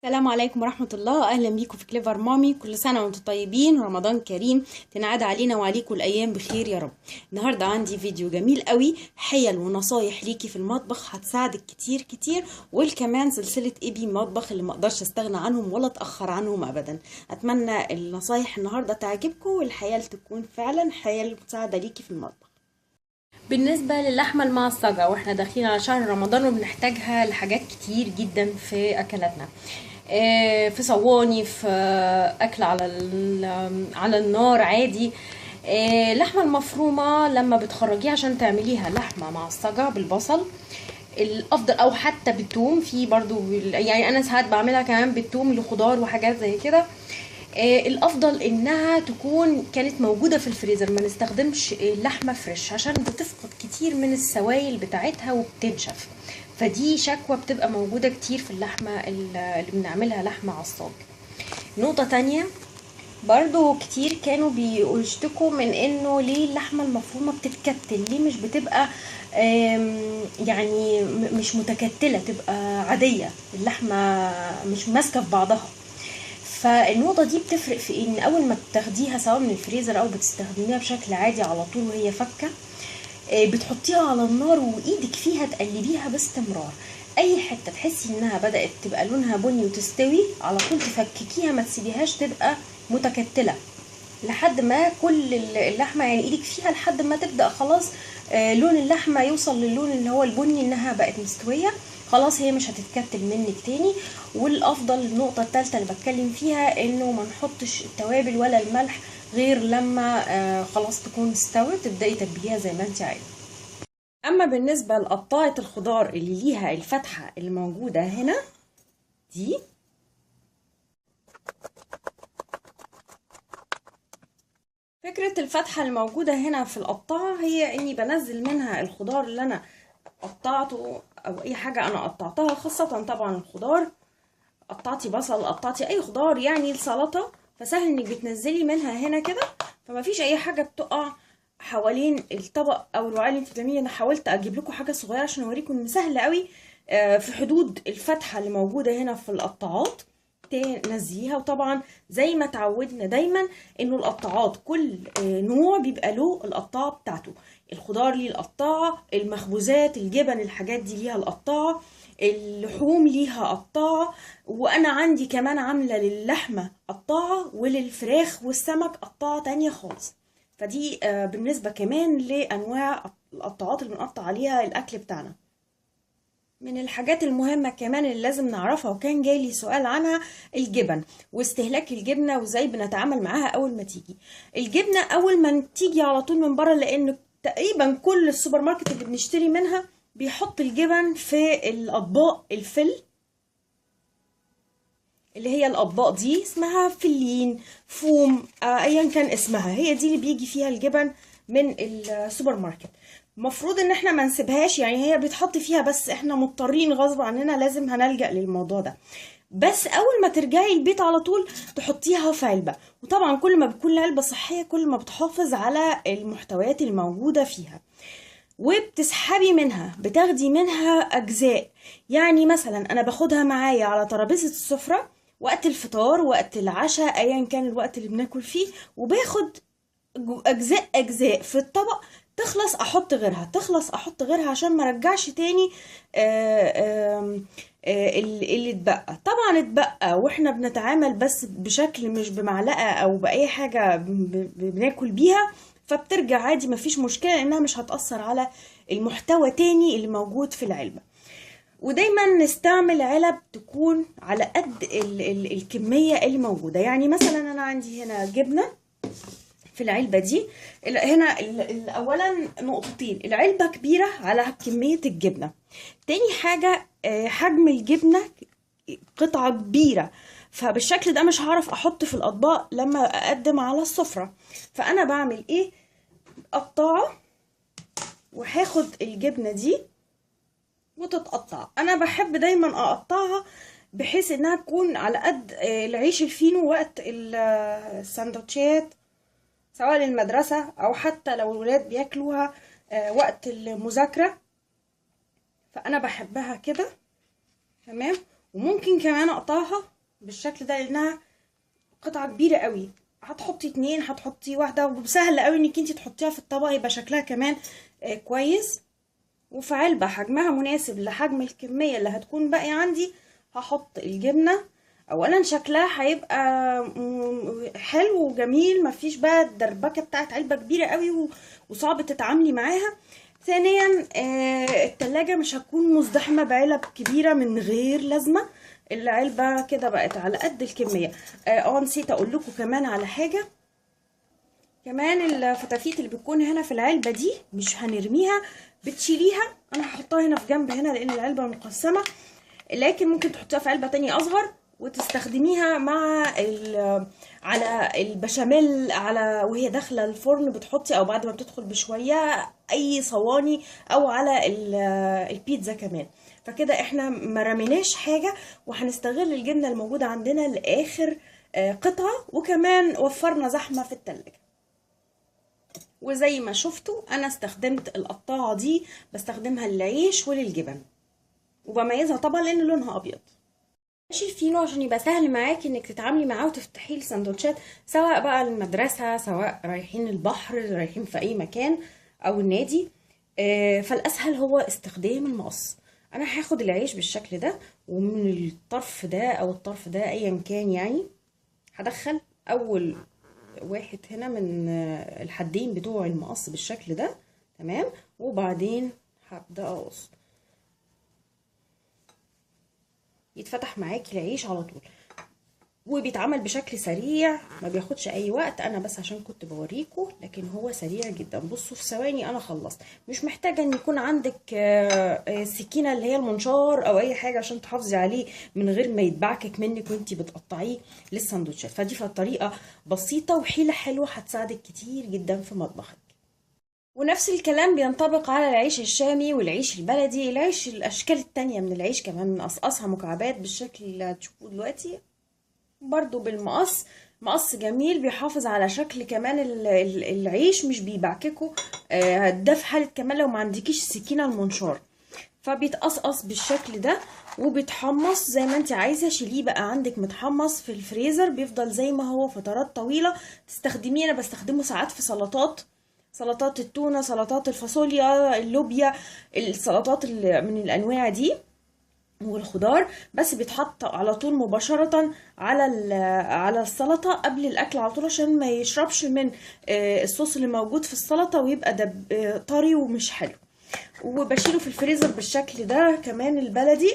السلام عليكم ورحمة الله. أهلا بيكم في كليفر مامي. كل سنة وانتم طيبين ورمضان كريم تنعاد علينا وعليكم الأيام بخير يا رب. النهاردة عندي فيديو جميل قوي، حيل ونصايح ليكي في المطبخ هتساعدك كتير كتير، وكمان سلسلة إيبي مطبخ اللي مقدرش استغنى عنهم ولا اتأخر عنهم أبدا. أتمنى النصايح النهاردة تعجبكم والحيل تكون فعلا حيل مساعدة ليكي في المطبخ. بالنسبة للحمة المعصجة واحنا داخلين على شهر رمضان وبنحتاجها لحاجات كتير جدا في أكلاتنا، في صواني، في أكل على النار عادي. اللحمة المفرومة لما بتخرجيها عشان تعمليها لحمة معصجة بالبصل الافضل، او حتى بالثوم، في برضو يعني انا ساعات بعملها كمان بالثوم لخضار وحاجات زي كده. الافضل انها تكون كانت موجودة في الفريزر، ما نستخدمش اللحمة فريش عشان بتفقد كتير من السوائل بتاعتها وبتنشف، فدي شكوى بتبقى موجودة كتير في اللحمة اللي بنعملها لحمة عصاج. نقطة تانية برضو كتير كانوا بيشتكوا من انه ليه اللحمة المفرومة بتتكتل، ليه مش بتبقى يعني مش متكتلة، تبقى عادية، اللحمة مش ماسكة في بعضها. فالنقطة دي بتفرق في ان اول ما بتاخديها سواء من الفريزر او بتستخدميها بشكل عادي على طول وهي فكة، بتحطيها على النار وايدك فيها تقلبيها باستمرار. اي حته تحسي انها بدات تبقى لونها بني وتستوي على طول تفككيها، ما تسيبيهاش تبقى متكتله لحد ما كل اللحمه يعني ايدك فيها لحد ما تبدا خلاص لون اللحمه يوصل للون اللي هو البني، انها بقت مستويه خلاص، هي مش هتتكتل منك تاني. والافضل النقطه الثالثه اللي بتكلم فيها انه ما نحطش التوابل ولا الملح غير لما خلاص تكون استوت، تبداي تتبليها زي ما انت عايزه. اما بالنسبه لقطاعه الخضار اللي ليها الفتحه اللي موجوده هنا دي، فكره الفتحه الموجوده هنا في القطاعه هي اني بنزل منها الخضار اللي انا قطعته او اي حاجه انا قطعتها، خاصه طبعا الخضار، قطعتي بصل، قطعتي اي خضار يعني السلطه، فسهل انك بتنزلي منها هنا كده، فما فيش اي حاجه بتقع حوالين الطبق او الوعاء اللي انت بتعمليه. انا حاولت اجيب لكم حاجه صغيره عشان اوريكم ان سهل قوي في حدود الفتحه اللي موجوده هنا في القطاعات تنزليها. وطبعا زي ما اتعودنا دايما انه القطاعات كل نوع بيبقى له القطاعه بتاعته، الخضار ليه القطاعه، المخبوزات الجبن الحاجات دي ليها القطاعه، اللحوم ليها قطاعه، وانا عندي كمان عامله للحمه قطاعه وللفراخ والسمك قطاعه تانية خالص. فدي بالنسبه كمان لانواع القطاعات اللي بنقطع عليها الاكل بتاعنا. من الحاجات المهمة كمان اللي لازم نعرفها وكان جايلي سؤال عنها، الجبن واستهلاك الجبنة وازاي بنتعامل معاها اول ما تيجي. الجبنة اول ما تيجي على طول من بره، لان تقريبا كل السوبر ماركت اللي بنشتري منها بيحط الجبن في الاطباق الفل، اللي هي الاطباق دي اسمها فلين، فوم، ايا كان اسمها، هي دي اللي بيجي فيها الجبن من السوبر ماركت. المفروض ان احنا ما نسيبهاش، يعني هي بيتحط فيها بس احنا مضطرين غصب عننا لازم هنلجأ للموضوع ده. بس اول ما ترجعي البيت على طول تحطيها في علبة، وطبعا كل ما بتكون العلبة صحية كل ما بتحافظ على المحتويات الموجودة فيها، وبتسحبي منها، بتاخدي منها اجزاء. يعني مثلا انا باخدها معايا على ترابيزة السفرة وقت الفطار وقت العشاء ايا كان الوقت اللي بناكل فيه، وباخد اجزاء اجزاء في الطبق، تخلص احط غيرها، تخلص احط غيرها عشان ما ارجعش تاني اللي اتبقى. طبعا اتبقى واحنا بنتعامل بس بشكل مش بمعلقة او باي حاجة بناكل بيها، فبترجع عادي مفيش مشكلة انها مش هتأثر على المحتوى تاني اللي موجود في العلبة. ودايما نستعمل علب تكون على قد الكمية اللي موجودة. يعني مثلا انا عندي هنا جبنة في العلبة دي، هنا اولا نقطتين، العلبة كبيرة على كمية الجبنة، تاني حاجة حجم الجبنة قطعة كبيرة، فبالشكل ده مش هعرف احط في الاطباق لما اقدم على السفرة. فانا بعمل ايه؟ قطعة وهاخد الجبنة دي وتتقطع. انا بحب دايما اقطعها بحيث انها تكون على قد العيش الفينو وقت السندوتشات، سواء للمدرسة او حتى لو الولاد بياكلوها وقت المذاكرة، فانا بحبها كده تمام. وممكن كمان اقطعها بالشكل ده لانها قطعة كبيرة قوي. هتحطي 2، هتحطي واحدة، وسهل قوي انك انتي تحطيها في الطبق يبقى شكلها كمان كويس. وفي علبة حجمها مناسب لحجم الكمية اللي هتكون باقية عندي هحط الجبنة. اولا شكلها هيبقى حلو وجميل، مفيش بقى الدربكة بتاعت علبة كبيرة قوي وصعب تتعاملي معاها. ثانيا التلاجة مش هتكون مزدحمة بعلب كبيرة من غير لازمة. العلبة كده بقت على قد الكمية. نسيت اقول لكم كمان على حاجة. كمان الفتافيت اللي بتكون هنا في العلبة دي مش هنرميها، بتشيليها. انا هحطها هنا في جنب هنا لان العلبة مقسمة، لكن ممكن تحطيها في علبة تانية اصغر وتستخدميها مع على البشاميل، على وهي داخلة الفرن بتحطي، او بعد ما بتدخل بشوية اي صواني، او على البيتزا كمان. فكده احنا ما رميناش حاجة، وهنستغل الجبنة الموجودة عندنا لاخر قطعة، وكمان وفرنا زحمة في التلاجة. وزي ما شفتوا انا استخدمت القطاعة دي بستخدمها للعيش وللجبن، وبميزها طبعا لان لونها ابيض. ماشي الفينو عشان يبقى سهل معاكي انك تتعاملي معاه وتفتحيه السندوتشات، سواء بقى المدرسة، سواء رايحين البحر، رايحين في اي مكان، او النادي. فالاسهل هو استخدام المقص. انا هاخد العيش بالشكل ده، ومن الطرف ده او الطرف ده ايا كان يعني هدخل اول واحد هنا من الحدين بتوع المقص بالشكل ده، تمام. وبعدين هبدأ اقص، يتفتح معاكي العيش على طول، وبيتعمل بشكل سريع ما بياخدش اي وقت. انا بس عشان كنت بوريكم، لكن هو سريع جدا. بصوا في ثواني انا خلصت. مش محتاجه ان يكون عندك سكينه اللي هي المنشار او اي حاجه عشان تحافظي عليه من غير ما يتبعكك منك وانتي بتقطعيه للسندوتشات. فدي طريقه بسيطه وحيله حلوه هتساعدك كتير جدا في مطبخك. ونفس الكلام بينطبق على العيش الشامي والعيش البلدي، العيش الاشكال التانية من العيش كمان نقصقصها مكعبات بالشكل اللي هتشوفوه دلوقتي، برضو بالمقص. مقص جميل بيحافظ على شكل كمان العيش، مش بيبعككه. ده في حالة كمان لو ما عندكيش السكينة المنشار، فبيتقصقص بالشكل ده وبيتحمص زي ما انت عايزة. شيليه بقى عندك متحمص في الفريزر، بيفضل زي ما هو فترات طويلة تستخدميه. انا بستخدمه ساعات في سلطات التونة، سلطات الفاصوليا، اللوبيا، السلطات من الانواع دي والخضار. بس بيتحط على طول مباشرة على السلطة قبل الأكل على طول، عشان ما يشربش من الصوص اللي موجود في السلطة ويبقى طري ومش حلو. وبشيله في الفريزر بالشكل ده. كمان البلدي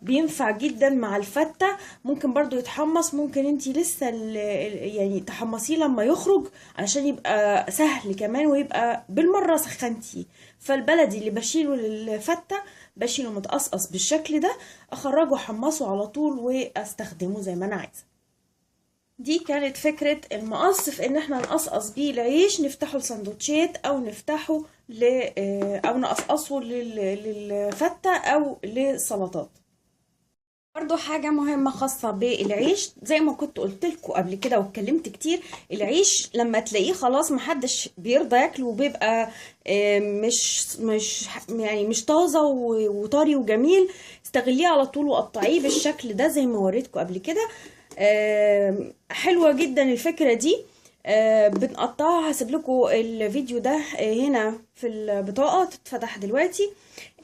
بينفع جدا مع الفتة، ممكن برضو يتحمص، ممكن انتي لسه يعني تحمصيه لما يخرج علشان يبقى سهل كمان، ويبقى بالمرة سخنتيه. فالبلدي اللي بشيله للفتة بشيله متقصقص بالشكل ده، اخرجه احمصه على طول واستخدمه زي ما انا عايزة. دي كانت فكرة المقص، في ان احنا نقصقص بيه العيش نفتحه لسندوتشات، او نفتحه او نقصقصه للفتة او للسلطات. برضو حاجة مهمة خاصة بالعيش، زي ما كنت قلت لكم قبل كده واتكلمت كتير، العيش لما تلاقيه خلاص محدش بيرضى ياكله وبيبقى مش طازة وطري وجميل، استغليه على طول وقطعيه بالشكل ده زي ما وريتكم قبل كده. حلوة جدا الفكرة دي. بنقطعها. هسيب لكم الفيديو ده هنا في البطاقة تتفتح دلوقتي.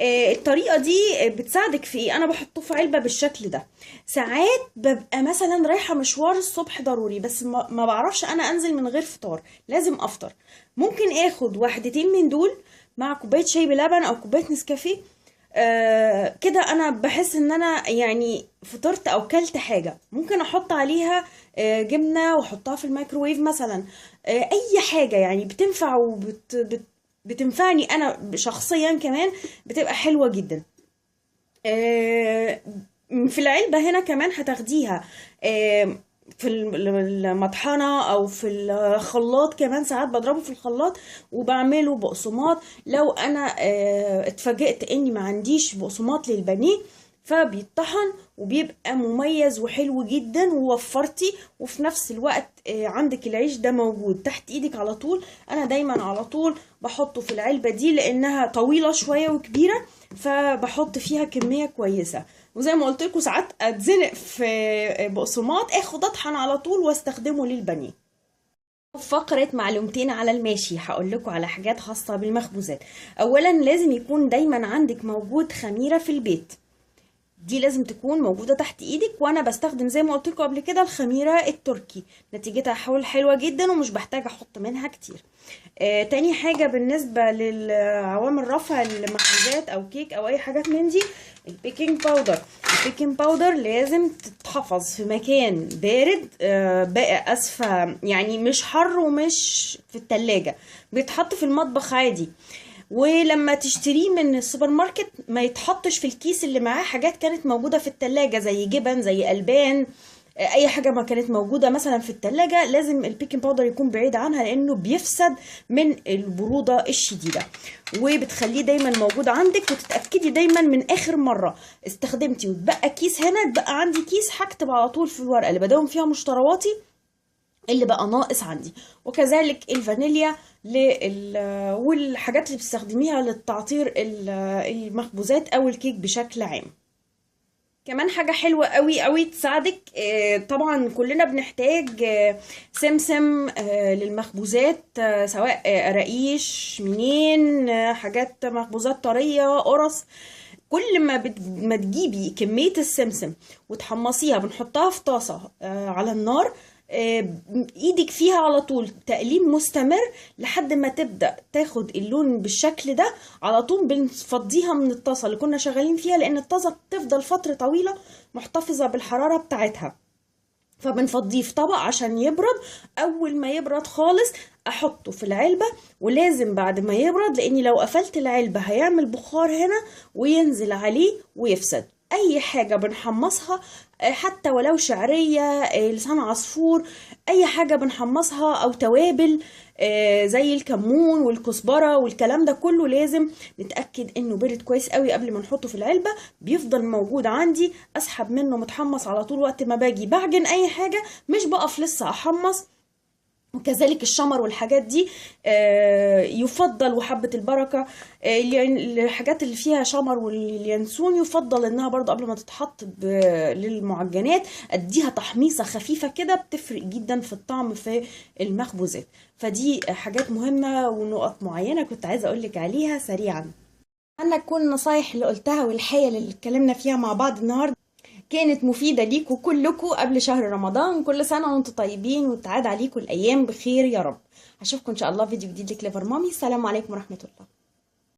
الطريقة دي بتساعدك في ايه؟ انا بحطه في علبة بالشكل ده. ساعات ببقى مثلا رايحة مشوار الصبح ضروري، بس ما بعرفش انا انزل من غير فطار، لازم افطر. ممكن اخد واحدتين من دول مع كوباية شاي بلبن او كوباية نسكافيه. كده انا بحس ان انا يعني فطرت او كلت حاجة. ممكن احط عليها جبنة واحطها في الميكروويف مثلا. اي حاجة يعني بتنفع بتنفعني انا شخصيا كمان، بتبقى حلوة جدا. في العلبة هنا كمان هتاخديها في المطحنة او في الخلاط. كمان ساعات بضربه في الخلاط وبعمله بقسماط. لو انا اتفاجئت اني ما عنديش بقسماط للبانيه، فبيتطحن وبيبقى مميز وحلو جدا ووفرتي، وفي نفس الوقت عندك العيش ده موجود تحت ايدك على طول. انا دايما على طول بحطه في العلبة دي لانها طويلة شوية وكبيرة، فبحط فيها كمية كويسة. وزي ما قلت لكم ساعات اتزنق في بقسماط اخد اطحن على طول واستخدمه للبانيه. فقرة معلومتين على الماشي، هقول لكم على حاجات خاصة بالمخبوزات. اولا لازم يكون دايما عندك موجود خميرة في البيت، دي لازم تكون موجودة تحت ايدك. وانا بستخدم زي ما قلت لكم قبل كده الخميرة التركي، نتيجتها حلوة جدا ومش بحتاج احط منها كتير. تاني حاجة بالنسبة للعوامل رفع المخبوزات او كيك او اي حاجات من دي، البيكنج باودر. البيكنج باودر لازم تتحفظ في مكان بارد، بقى اسفة يعني مش حر ومش في التلاجة، بيتحط في المطبخ عادي. ولما تشتريه من السوبر ماركت ما يتحطش في الكيس اللي معاه حاجات كانت موجودة في التلاجة زي جبن زي ألبان، اي حاجة ما كانت موجودة مثلا في التلاجة. لازم البيكنج باودر يكون بعيد عنها لانه بيفسد من البرودة الشديدة، وبتخليه دايما موجود عندك. وتتأكدي دايما من اخر مرة استخدمتي وتبقى كيس هنا، تبقى عندي كيس هكتب على طول في الورقة اللي بداوم فيها مشترواتي اللي بقى ناقص عندي. وكذلك الفانيليا والحاجات اللي بتستخدميها للتعطير المخبوزات او الكيك بشكل عام. كمان حاجة حلوة قوي تساعدك، طبعا كلنا بنحتاج سمسم للمخبوزات، سواء قراقيش منين، حاجات مخبوزات طرية، قرص. كل ما تجيبي كمية السمسم وتحمصيها بنحطها في طاسة على النار، ايدك فيها على طول تقليب مستمر لحد ما تبدأ تاخد اللون بالشكل ده، على طول بنفضيها من الطاسة اللي كنا شغالين فيها، لان الطاسة بتفضل فترة طويلة محتفظة بالحرارة بتاعتها. فبنفضيه في طبق عشان يبرد. اول ما يبرد خالص احطه في العلبة، ولازم بعد ما يبرد، لاني لو قفلت العلبة هيعمل بخار هنا وينزل عليه ويفسد. اي حاجة بنحمصها حتى ولو شعرية، لسان عصفور، اي حاجة بنحمصها او توابل زي الكمون والكزبرة والكلام ده كله، لازم نتأكد انه برد كويس قوي قبل ما نحطه في العلبة. بيفضل موجود عندي، اسحب منه متحمص على طول وقت ما باجي بعجن اي حاجة، مش بقف لسه احمص. وكذلك الشمر والحاجات دي يفضل، وحبة البركة، الحاجات اللي فيها شمر واليانسون يفضل انها برضو قبل ما تتحط للمعجنات اديها تحميصة خفيفة كده، بتفرق جدا في الطعم في المخبوزات. فدي حاجات مهمة ونقط معينة كنت عايزة اقولك عليها سريعا. أتمنى تكون النصايح اللي قلتها والحيل اللي اتكلمنا فيها مع بعض النهاردة كانت مفيدة ليكوا كلكوا قبل شهر رمضان. كل سنة وانتم طيبين وتعاد عليكم الأيام بخير يا رب. هشوفكم إن شاء الله فيديو جديد لكليفر مامي. السلام عليكم ورحمة الله.